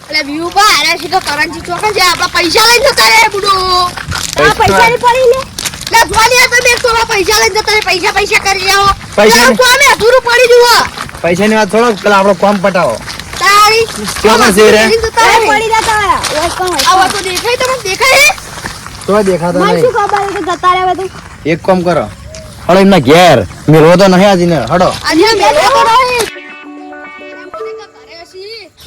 એટલે વ્યૂ પર આરે છે તો કરંજી ચોકન જે આપડા પૈસા લઈને જતા રે બુડો આ પૈસા ની પડી લે લે જોવાની તમે એક તો પૈસા લઈને જતા રે પૈસા કરી આવો પૈસા તો અમે અધૂરું પડી જુઓ પૈસાની વાત થોડો પેલા આપણો કામ પટાવો તારી ચોકન છે રે પડી જતા ઓય કોણ આવો તો દેખાય તમને દેખાય તો દેખાતો મને નહીં શું ખબર કે જતા રહેવા તું એક કામ કરો હળો એમના ઘેર મેળવો તો નહીં આજીને હડો આજે મેલો તો રહી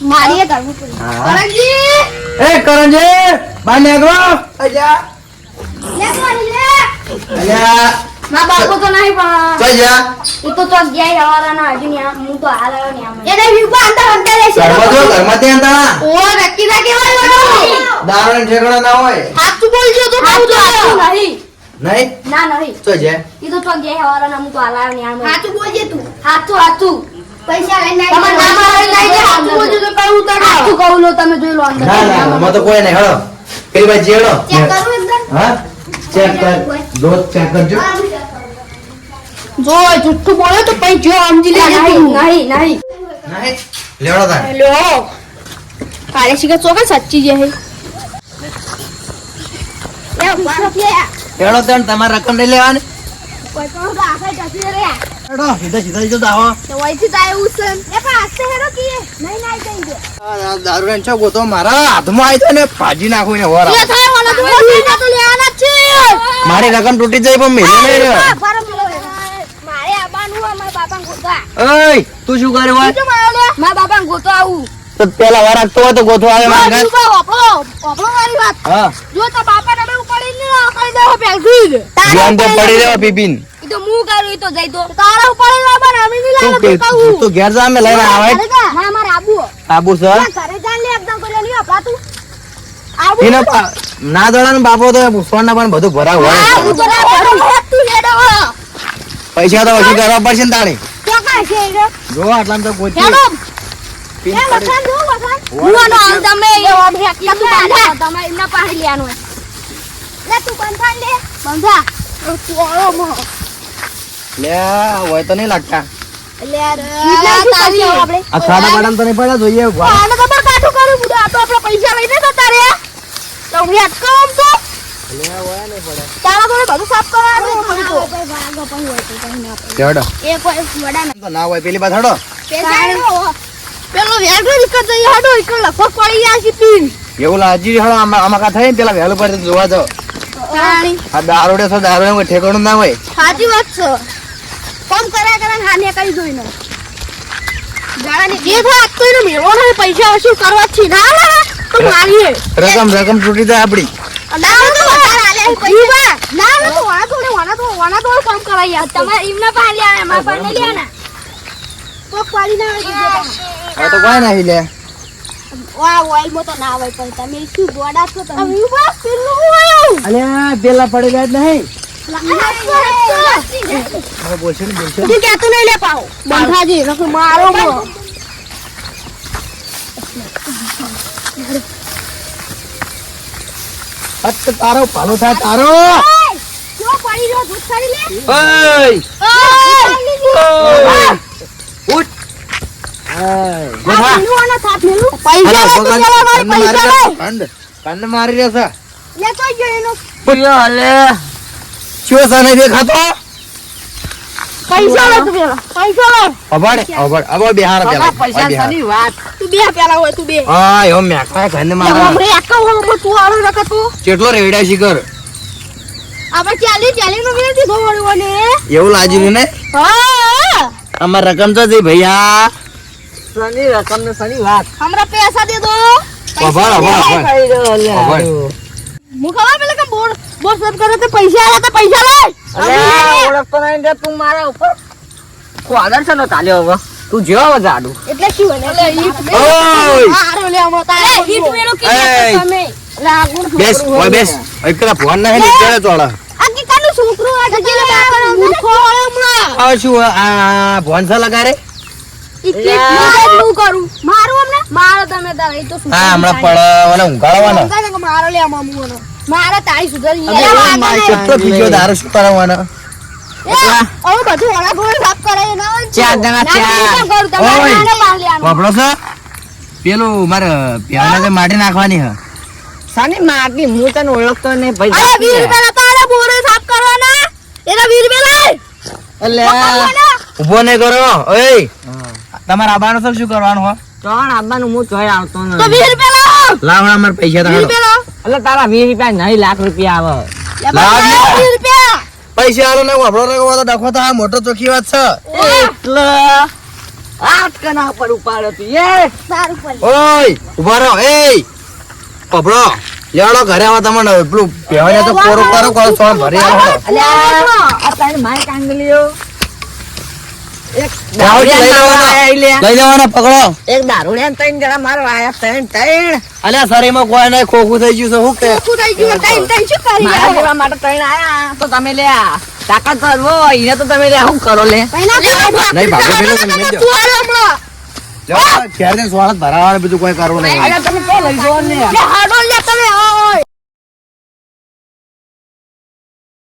મારીએ કરવું પડે કરંજી એ કરંજી બહાર નીકળો અજા લે મારી લે અજા ના બાપો તો નહીં પણ તો જા એ તો ગયા હવારા ના હજુ ને હું તો હાલ આવ્યો ને આમ એને વિપા અંદર રહેશે ઘરમાં ત્યાં તા ઓ નક્કી ના કેવાય દારૂ ઠેકડા ના હોય સાચું બોલજો તો કહું તો નહીં નહીં ના નહીં તો જા એ તો ગયા હવારા ના હું તો હાલ આવ્યો ને આમ સાચું બોલજે તું હાચું પૈસા લઈને તમાર નામ આવે નહીં કે સાચું બોલજો તો કહું તો હાચું કહું લો તમે જોઈ લો અંદર ના ના આમાં તો કોઈ નહીં હળો પેલી બાજુ જેડો ચેક કરું એકદમ હા ચેક કર દો ચેક કરજો જો જુઠ્ઠું બોલે તો પછી જો સમજી લેજે તું નહીં નહીં લેવડો તા લ્યો કાલે શીખે ચોકા સાચી જે હે લેવડો તન તમાર રકમ લઈ લેવાની કોઈ પણ તો આખા જતી રે લેવડો સીધા સીધા જો આવો તો વઈથી તાય ઉસન એ પણ આસ્તે હેરો કી નહીં નહીં થઈ ગયો દારૂ રેન છો ગોતો મારા હાથમાં આવી તો ને ભાજી નાખું ને વરા લે થાય વાળો તો પૈસા તો લેવાના જ છે મારી રકમ તૂટી જાય પણ મેલે નહીં રહ્યો મારે આબાનું મારા બાપા ગોતા ઓય તું શું કરે હોય કેમ આવ્યો લે મારા બાપા ગોતો આવું તો પેલા વાર રાખતો હોય તો ગોતો આવે મારા ઘર. તું આપણો મારી વાત હા જો તો બાપા ને ઉપાડી ને આખી દેવો પેલથી જ જોન તો પડી રહ્યો પીપીન ઈ તો હું કરું ઈ તો જઈ તો તારા ઉપાડી લાવવા ને અમે નહીં લાવવા તો કહું તું ઘેર જા અમે લઈને આવે ના મારે આબુ આબુ સર ઘરે જાન લે એકદમ કોઈ નહીં આપડા તું આવું એને ના દોડાનો બાપો તો સોના પણ બધું ભરાવ હોય આવું તો ના ભરો તું લેડો પૈસા તો ઓછી કરવા પડશે ને તાણી તો કાય છે રે જો આટલામાં તો કોઈ હેડો પીન એ પડી. વખાણ જો વખાણ હું આનો તમે એ ઓમ હેકલા તું બાંધા તમે એમના પાસે લેવાનું લે તું બંધા લે બાંધા તું આવો મો લે હોય તો નહીં લાગતા લે કેટલા શું તારી કરશું આપણે આ ખાડા બાડા તો નહીં પડ્યા જોઈએ ઉભા. આને તો બા કાઠું કરું બુડા આ તો આપણે પૈસા લઈને જતા રે તો હું યાદ કરું તો લે હોય નહીં પડે તારા જોડે બધું સાફ કરવાનું કોઈ પડ્યું ભાગો પણ હોય તો કઈ ના પડે ચડો એ કોઈ વડા ના તો ના હોય પેલી બાદ હડો પેલો વેગો નીકળ જઈ હાડો એક લખો પડી ગયા છે પીન એવું લાજી હડો આમાં કા થાય ને પેલા વહેલું પર જોવા જાવ તાણી આ દારૂડે તો દારૂ કોઈ ઠેકાણું ના હોય સાચી વાત છે કોમ કર્યા હાને કરી જોઈને જે થાય આજ તો એને મેળવો નહીં પૈસા વસૂલ કરવા છે ના તો મારીએ રકમ તૂટી જાય આપડી ના તો વધારે આલે પૈસા ના તો વાના તો કામ કરાઈ યાર તમારે એમના પાસે લેવાના મારા પાસે નહીં લેવાના તો પાડી ના આવે હવે તો કોઈ નહીં લે વા ઓઇલ માં તો ના હોય પણ તમે શું ગોડા છો તમે વિવાહ પેલું હોય અલ્યા પેલા પડેલા જ નહીં તું હવે બોલશે ને બોલશે કેતું નહીં લે પાવ બંધાજી નકર મારો મો હટ તારો ભાલો થાય તારો જો પડી રહ્યો દૂધ ખાલી લે ઓય ઉઠ મેલુવાના થાપ મેલું પૈસા લે તું પેલા મારી પૈસા લે કંડ મારી રહ્યો છે લે તો ગયો એનો પુલ્યો હલે શું સાને દેખાતો પૈસા લે તું પેલા પૈસા લે અબડ બિહાર પેલા પૈસા વાત તું બે પેલા હોય તું બે હા યો મેકા કંડ મારા હમરે એકા હો તું આરો રખા તું કેટલો રેડા શિકર આપણે ચાલી નો વિનંતી ધોવડવાને એવું લાગ્યું ને હા અમાર રકમ તો દે ભૈયા સની રકમ ને સની વાત हमरा पैसा दे दो અભણ હું ખબર પેલા કે બોર સબ કરે તો પૈસા આયા તો પૈસા લે ઓળખતો નહીં રે તું મારા ઉપર કોદર છે નો ચાલ્યો હવે તું જેવો જાડું એટલે શું બને ઓય આરો લે હમો તારે હીટ મેલો કે એય. તમે બેસ ઓય બેસ એકલા ફોન ના હે ને કેળે ચોળા આકી કાનું છોકરો આ જગેલે બાપા મૂર્ખો વાળો હમણાં આ શું આ ભોંસા લગા રે ઈ કેટલું કરું મારું અમને મારો તમે તાર એ તો શું હા હમણાં પડવાના ઊંઘાડવાના મંગાને કે મારો લે આમાં મુનો મારા તારી સુધરી કેટલો પીજો દારૂ શું કરવાના હવે બધું ઓલા ગોળ સાફ કરે ના ચાર જણા ચાર ઓય. વાપરો છો પેલું મારે પ્યાને માટી નાખવાની હ સાની માટી હું તને ઓળખતો નહીં ભાઈ અરે 20 રૂપિયા નતા આલે બોરે સાફ કરવાના એના 20 રૂપિયા લઈ એટલે ઉભો નહીં કરો ઓય તમારે આબાનો સબ શું કરવાનું હો ત્રણ આબાનું હું જોઈ આવતો તો નહીં 20 રૂપિયા લાવો લાવણા અમાર પૈસા 20 તમારો રૂપિયા લાવો એટલે તારા 20 રૂપિયા નહીં લાખ રૂપિયા આવે લાવ ને. 20 રૂપિયા પૈસા આલો ને વાપરો ને તો ડખો તો આ મોટો ચોખ્ખી વાત છે એટલે આટ કના પર ઉપાડ્યો તું એ સારું પડી ઓય ઉભા રહો એય પબડો લેવડો ઘરે આવો તમને પેલું પહેવાને તો કોરો કરો કોરો સોન ભરી આવો અલ્યા આ તારી માય કાંગલીઓ એક જાઓ જી, લઈ લેવાનો. લઈ લેવાનો પકડો એક દારૂડિયા ત્રણ જણા મારવા આયા ત્રણ અલ્યા શરીરમાં કોઈ નહીં ખોખું થઈ ગયું છે શું કે શું થઈ ગયું તઈ તઈ શું કરી મારા જેવા માટે ત્રણ આયા તો તમે લ્યા તાકાત કરવો એને તો તમે લ્યા શું કરો લે પૈના નહીં, ભાગો પેલો તમે મેલ દો. તું આલે હમણાં જાઓ, ઘેર જઈને સ્વાગત ભરાવાનું બીજું કોઈ કરવું નહીં અલ્યા તમે તો લઈ જો ને લે હાડો લે